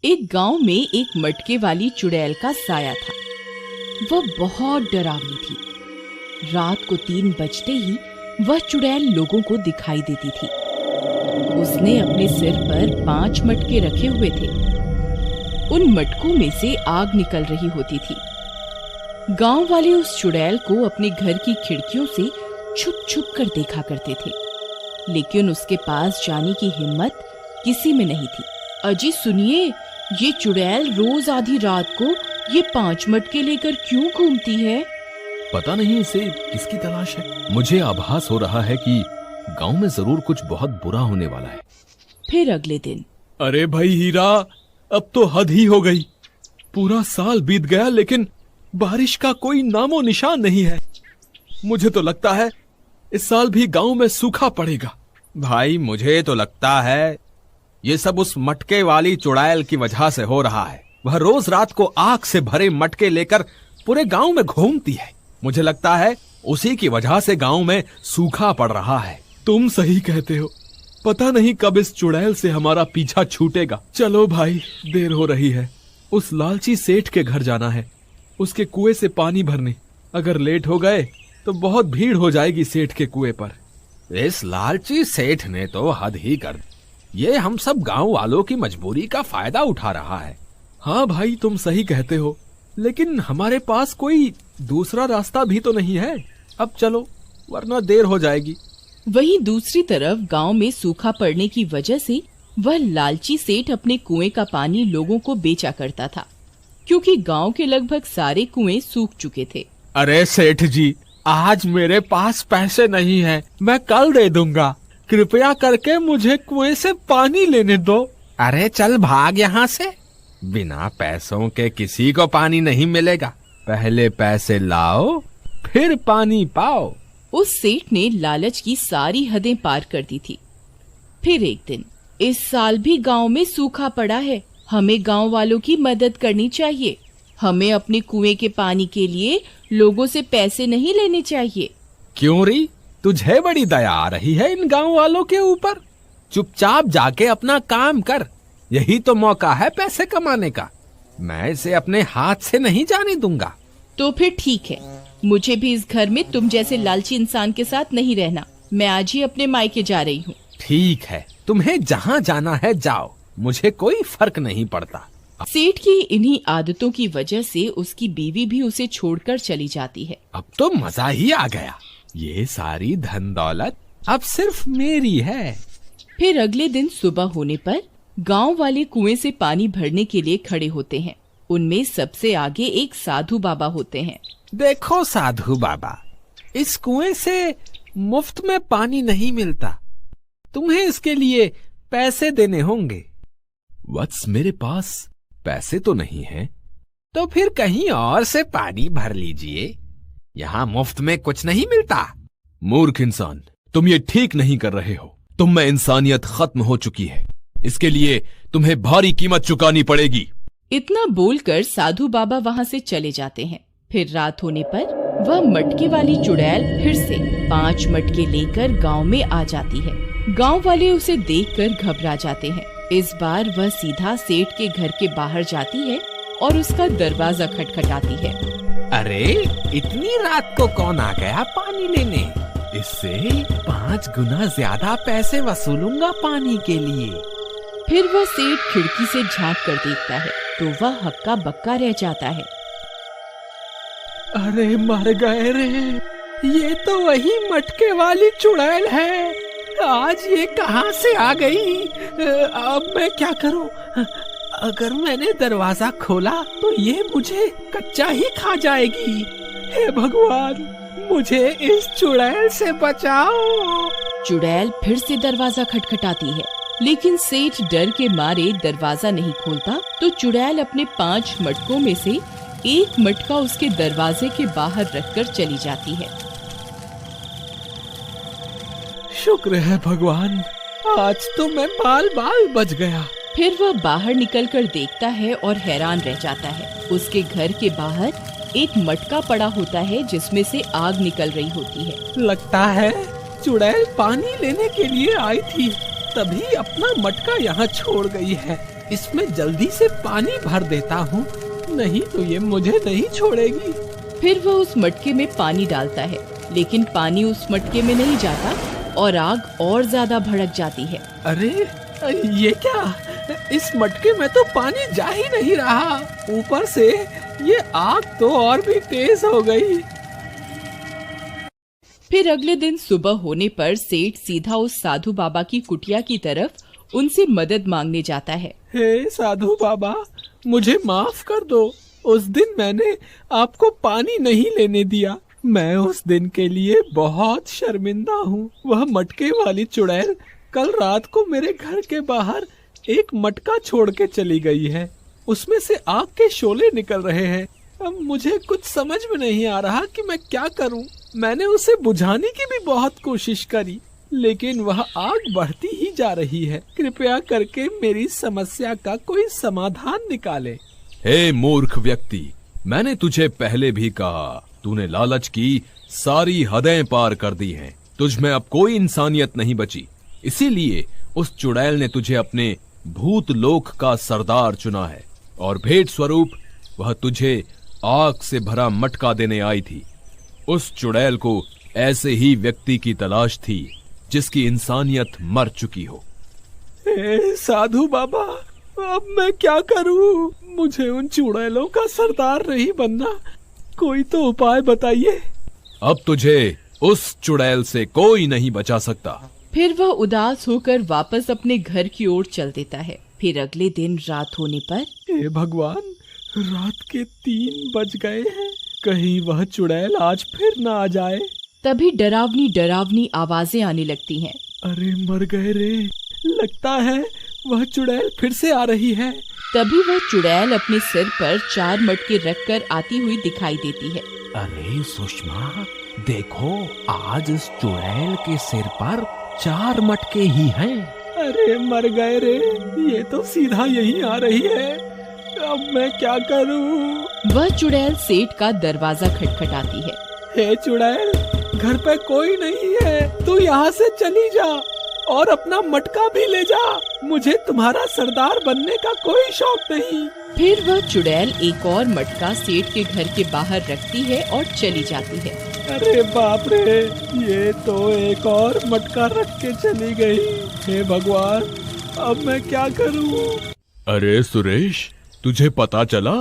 एक गांव में एक मटके वाली चुड़ैल का साया था। वह बहुत डरावनी थी। रात को 3 बजते ही वह चुड़ैल लोगों को दिखाई देती थी। उसने अपने सिर पर 5 मटके रखे हुए थे। उन मटकों में से आग निकल रही होती थी। गांव वाले उस चुड़ैल को अपने घर की खिड़कियों से छुप छुप कर देखा करते थे, लेकिन उसके पास जाने की हिम्मत किसी में नहीं थी। अजी सुनिए, ये चुड़ैल रोज आधी रात को ये 5 मटके लेकर क्यों घूमती है? पता नहीं इसे किसकी तलाश है। मुझे आभास हो रहा है कि गांव में जरूर कुछ बहुत बुरा होने वाला है। फिर अगले दिन, अरे भाई हीरा, अब तो हद ही हो गई। पूरा साल बीत गया लेकिन बारिश का कोई नामो निशान नहीं है। मुझे तो लगता है इस साल भी गांव में सूखा पड़ेगा। भाई मुझे तो लगता है ये सब उस मटके वाली चुड़ैल की वजह से हो रहा है। वह रोज रात को आग से भरे मटके लेकर पूरे गांव में घूमती है। मुझे लगता है उसी की वजह से गांव में सूखा पड़ रहा है। तुम सही कहते हो। पता नहीं कब इस चुड़ैल से हमारा पीछा छूटेगा। चलो भाई, देर हो रही है। उस लालची सेठ के घर जाना है, उसके कुएं से पानी भरने। अगर लेट हो गए तो बहुत भीड़ हो जाएगी सेठ के कुएं पर। इस लालची सेठ ने तो हद ही कर दी। ये हम सब गांव वालों की मजबूरी का फायदा उठा रहा है। हाँ भाई, तुम सही कहते हो, लेकिन हमारे पास कोई दूसरा रास्ता भी तो नहीं है। अब चलो, वरना देर हो जाएगी। वहीं दूसरी तरफ गांव में सूखा पड़ने की वजह से वह लालची सेठ अपने कुएं का पानी लोगों को बेचा करता था, क्योंकि गांव के लगभग सारे कुएं सूख चुके थे। अरे सेठ जी, आज मेरे पास पैसे नहीं है, मैं कल दे दूंगा। कृपया करके मुझे कुएं से पानी लेने दो। अरे चल भाग यहाँ से। बिना पैसों के किसी को पानी नहीं मिलेगा। पहले पैसे लाओ फिर पानी पाओ। उस सेठ ने लालच की सारी हदें पार कर दी थी। फिर एक दिन, इस साल भी गांव में सूखा पड़ा है, हमें गांव वालों की मदद करनी चाहिए। हमें अपने कुएं के पानी के लिए लोगों से पैसे नहीं लेने चाहिए। क्यों री, तुझे बड़ी दया आ रही है इन गांव वालों के ऊपर? चुपचाप जाके अपना काम कर। यही तो मौका है पैसे कमाने का। मैं इसे अपने हाथ से नहीं जाने दूंगा। तो फिर ठीक है, मुझे भी इस घर में तुम जैसे लालची इंसान के साथ नहीं रहना। मैं आज ही अपने मायके जा रही हूँ। ठीक है, तुम्हें जहाँ जाना है जाओ, मुझे कोई फर्क नहीं पड़ता। सेठ की इन्हीं आदतों की वजह से उसकी बीवी भी उसे छोड़कर चली जाती है। अब तो मजा ही आ गया। ये सारी धन दौलत अब सिर्फ मेरी है। फिर अगले दिन सुबह होने पर गांव वाले कुएं से पानी भरने के लिए खड़े होते हैं। उनमें सबसे आगे एक साधु बाबा होते हैं। देखो साधु बाबा, इस कुएं से मुफ्त में पानी नहीं मिलता। तुम्हें इसके लिए पैसे देने होंगे। वत्स, मेरे पास पैसे तो नहीं है। तो फिर कहीं और से पानी भर लीजिए। यहाँ मुफ्त में कुछ नहीं मिलता। मूर्ख इंसान, तुम ये ठीक नहीं कर रहे हो। तुम में इंसानियत खत्म हो चुकी है। इसके लिए तुम्हें भारी कीमत चुकानी पड़ेगी। इतना बोलकर साधु बाबा वहाँ से चले जाते हैं। फिर रात होने पर वह मटके वाली चुड़ैल फिर से 5 मटके लेकर गांव में आ जाती है। गांव वाले उसे देखकर घबरा जाते हैं। इस बार वह सीधा सेठ के घर के बाहर जाती है और उसका दरवाजा खटखटाती है। अरे इतनी रात को कौन आ गया पानी लेने? इससे 5 गुना ज्यादा पैसे वसूलूंगा पानी के लिए। फिर वह सेठ खिड़की से झांक कर देखता है तो वह हक्का बक्का रह जाता है। अरे मर गए रे, ये तो वही मटके वाली चुड़ैल है। आज ये कहाँ से आ गई? अब मैं क्या करूं? अगर मैंने दरवाजा खोला तो ये मुझे कच्चा ही खा जाएगी। हे भगवान, मुझे इस चुड़ैल से बचाओ। चुड़ैल फिर से दरवाजा खटखटाती है, लेकिन सेठ डर के मारे दरवाजा नहीं खोलता। तो चुड़ैल अपने 5 मटकों में से एक मटका उसके दरवाजे के बाहर रखकर चली जाती है। शुक्र है भगवान, आज तो मैं बाल बाल बच गया। फिर वह बाहर निकलकर देखता है और हैरान रह जाता है। उसके घर के बाहर एक मटका पड़ा होता है जिसमें से आग निकल रही होती है। लगता है चुड़ैल पानी लेने के लिए आई थी, तभी अपना मटका यहाँ छोड़ गई है। इसमें जल्दी से पानी भर देता हूँ, नहीं तो ये मुझे नहीं छोड़ेगी। फिर वह उस मटके में पानी डालता है, लेकिन पानी उस मटके में नहीं जाता और आग और ज्यादा भड़क जाती है। अरे ये क्या, इस मटके में तो पानी जा ही नहीं रहा, ऊपर से ये आग तो और भी तेज हो गई। फिर अगले दिन सुबह होने पर सेठ सीधा उस साधु बाबा की कुटिया की तरफ उनसे मदद मांगने जाता है। हे साधु बाबा, मुझे माफ कर दो, उस दिन मैंने आपको पानी नहीं लेने दिया। मैं उस दिन के लिए बहुत शर्मिंदा हूँ। वह मटके वाली चुड़ैल कल रात को मेरे घर के बाहर एक मटका छोड़ के चली गई है, उसमें से आग के शोले निकल रहे हैं। अब मुझे कुछ समझ में नहीं आ रहा कि मैं क्या करूं। मैंने उसे बुझाने की भी बहुत कोशिश करी, लेकिन वह आग बढ़ती ही जा रही है। कृपया करके मेरी समस्या का कोई समाधान निकाले। हे मूर्ख व्यक्ति, मैंने तुझे पहले भी कहा, तूने लालच की सारी हदें पार कर दी हैं। तुझ में अब कोई इंसानियत नहीं बची, इसीलिए उस चुड़ैल ने तुझे अपने भूत लोक का सरदार चुना है और भेंट स्वरूप वह तुझे आग से भरा मटका देने आई थी। उस चुड़ैल को ऐसे ही व्यक्ति की तलाश थी जिसकी इंसानियत मर चुकी हो। साधु बाबा, अब मैं क्या करूं? मुझे उन चुड़ैलों का सरदार नहीं बनना, कोई तो उपाय बताइए। अब तुझे उस चुड़ैल से कोई नहीं बचा सकता। फिर वह उदास होकर वापस अपने घर की ओर चल देता है। फिर अगले दिन रात होने पर, हे भगवान, रात के 3 बज गए हैं, कहीं वह चुड़ैल आज फिर न आ जाए। तभी डरावनी डरावनी आवाजें आने लगती हैं। अरे मर गए रे, लगता है वह चुड़ैल फिर से आ रही है। तभी वह चुड़ैल अपने सिर पर 4 मटके रखकर आती हुई दिखाई देती है। अरे सुषमा, देखो आज इस चुड़ैल के सिर पर 4 मटके ही हैं। अरे मर गए रे, ये तो सीधा यही आ रही है। अब मैं क्या करूं? वह चुड़ैल सेठ का दरवाजा खटखटाती है। हे चुड़ैल, घर पे कोई नहीं है, तू यहाँ से चली जा और अपना मटका भी ले जा। मुझे तुम्हारा सरदार बनने का कोई शौक नहीं। फिर वह चुड़ैल एक और मटका सेठ के घर के बाहर रखती है और चली जाती है। अरे बाप रे, ये तो एक और मटका रख के चली गई। हे भगवान, अब मैं क्या करूं? अरे सुरेश, तुझे पता चला?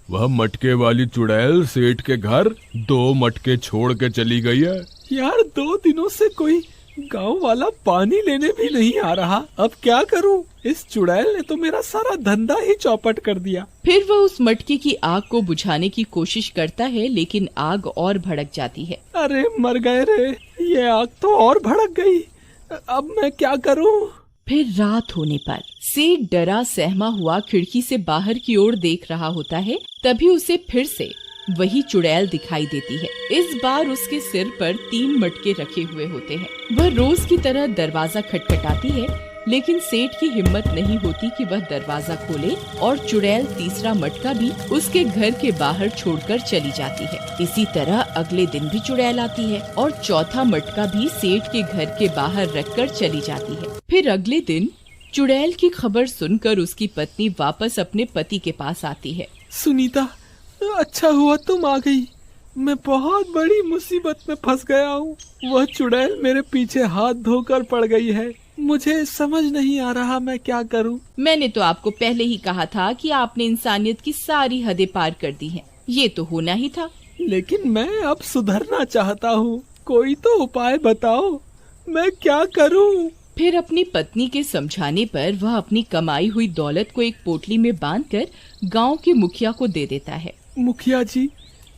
वह मटके वाली चुड़ैल सेठ के घर 2 मटके छोड़ के चली गई है। यार, 2 दिनों से कोई गांव वाला पानी लेने भी नहीं आ रहा। अब क्या करूं? इस चुड़ैल ने तो मेरा सारा धंधा ही चौपट कर दिया। फिर वह उस मटके की आग को बुझाने की कोशिश करता है, लेकिन आग और भड़क जाती है। अरे मर गए रे, ये आग तो और भड़क गई। अब मैं क्या करूं? फिर रात होने पर सेठ डरा सहमा हुआ खिड़की से बाहर की ओर देख रहा होता है। तभी उसे फिर से वही चुड़ैल दिखाई देती है। इस बार उसके सिर पर 3 मटके रखे हुए होते हैं। वह रोज की तरह दरवाजा खटखटाती है, लेकिन सेठ की हिम्मत नहीं होती कि वह दरवाजा खोले और चुड़ैल तीसरा मटका भी उसके घर के बाहर छोड़कर चली जाती है। इसी तरह अगले दिन भी चुड़ैल आती है और चौथा मटका भी सेठ के घर के बाहर रखकर चली जाती है। फिर अगले दिन चुड़ैल की खबर सुनकर उसकी पत्नी वापस अपने पति के पास आती है। सुनीता, अच्छा हुआ तुम आ गई। मैं बहुत बड़ी मुसीबत में फंस गया हूँ। वह चुड़ैल मेरे पीछे हाथ धोकर पड़ गई है। मुझे समझ नहीं आ रहा मैं क्या करूं। मैंने तो आपको पहले ही कहा था कि आपने इंसानियत की सारी हदें पार कर दी हैं। ये तो होना ही था। लेकिन मैं अब सुधरना चाहता हूँ, कोई तो उपाय बताओ, मैं क्या करूं? फिर अपनी पत्नी के समझाने पर वह अपनी कमाई हुई दौलत को एक पोटली में बांधकर गांव के मुखिया को दे देता है। मुखिया जी,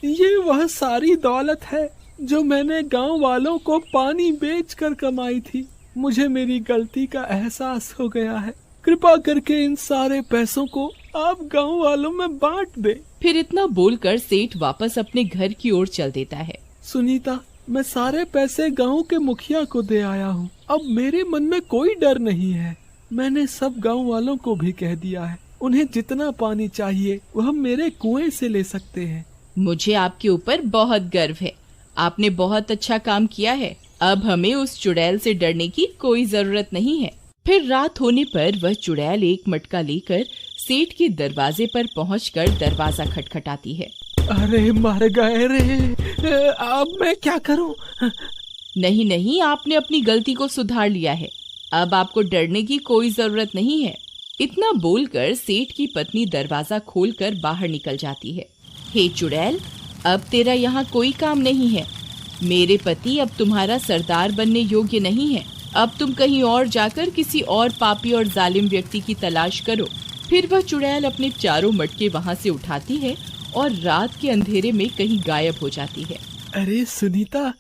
ये वह सारी दौलत है जो मैंने गांव वालों को पानी बेचकर कमाई थी। मुझे मेरी गलती का एहसास हो गया है। कृपा करके इन सारे पैसों को आप गांव वालों में बांट दे। फिर इतना बोलकर सेठ वापस अपने घर की ओर चल देता है। सुनीता, मैं सारे पैसे गांव के मुखिया को दे आया हूँ। अब मेरे मन में कोई डर नहीं है। मैंने सब गांव वालों को भी कह दिया है। उन्हें जितना पानी चाहिए वह मेरे कुएं से ले सकते हैं। मुझे आपके ऊपर बहुत गर्व है। आपने बहुत अच्छा काम किया है। अब हमें उस चुड़ैल से डरने की कोई जरूरत नहीं है। फिर रात होने पर वह चुड़ैल एक मटका लेकर सेठ के दरवाजे पर पहुंचकर दरवाजा खटखटाती है। अरे मर गए रे, अब मैं क्या करूं? नहीं नहीं, आपने अपनी गलती को सुधार लिया है, अब आपको डरने की कोई जरूरत नहीं है। इतना बोलकर सेठ की पत्नी दरवाजा खोलकर बाहर निकल जाती है। हे चुड़ैल, अब तेरा यहाँ कोई काम नहीं है। मेरे पति अब तुम्हारा सरदार बनने योग्य नहीं है। अब तुम कहीं और जाकर किसी और पापी और जालिम व्यक्ति की तलाश करो। फिर वह चुड़ैल अपने चारों मटके वहाँ से उठाती है और रात के अंधेरे में कहीं गायब हो जाती है। अरे सुनीता,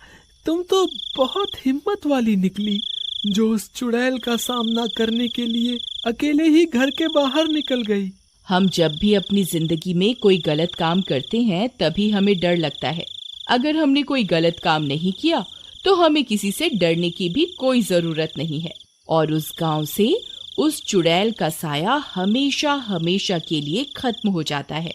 तुम तो बहुत हिम्मत वाली निकली, जो उस चुड़ैल का सामना करने के लिए अकेले ही घर के बाहर निकल गई। हम जब भी अपनी जिंदगी में कोई गलत काम करते हैं तभी हमें डर लगता है। अगर हमने कोई गलत काम नहीं किया तो हमें किसी से डरने की भी कोई जरूरत नहीं है। और उस गांव से उस चुड़ैल का साया हमेशा हमेशा के लिए खत्म हो जाता है।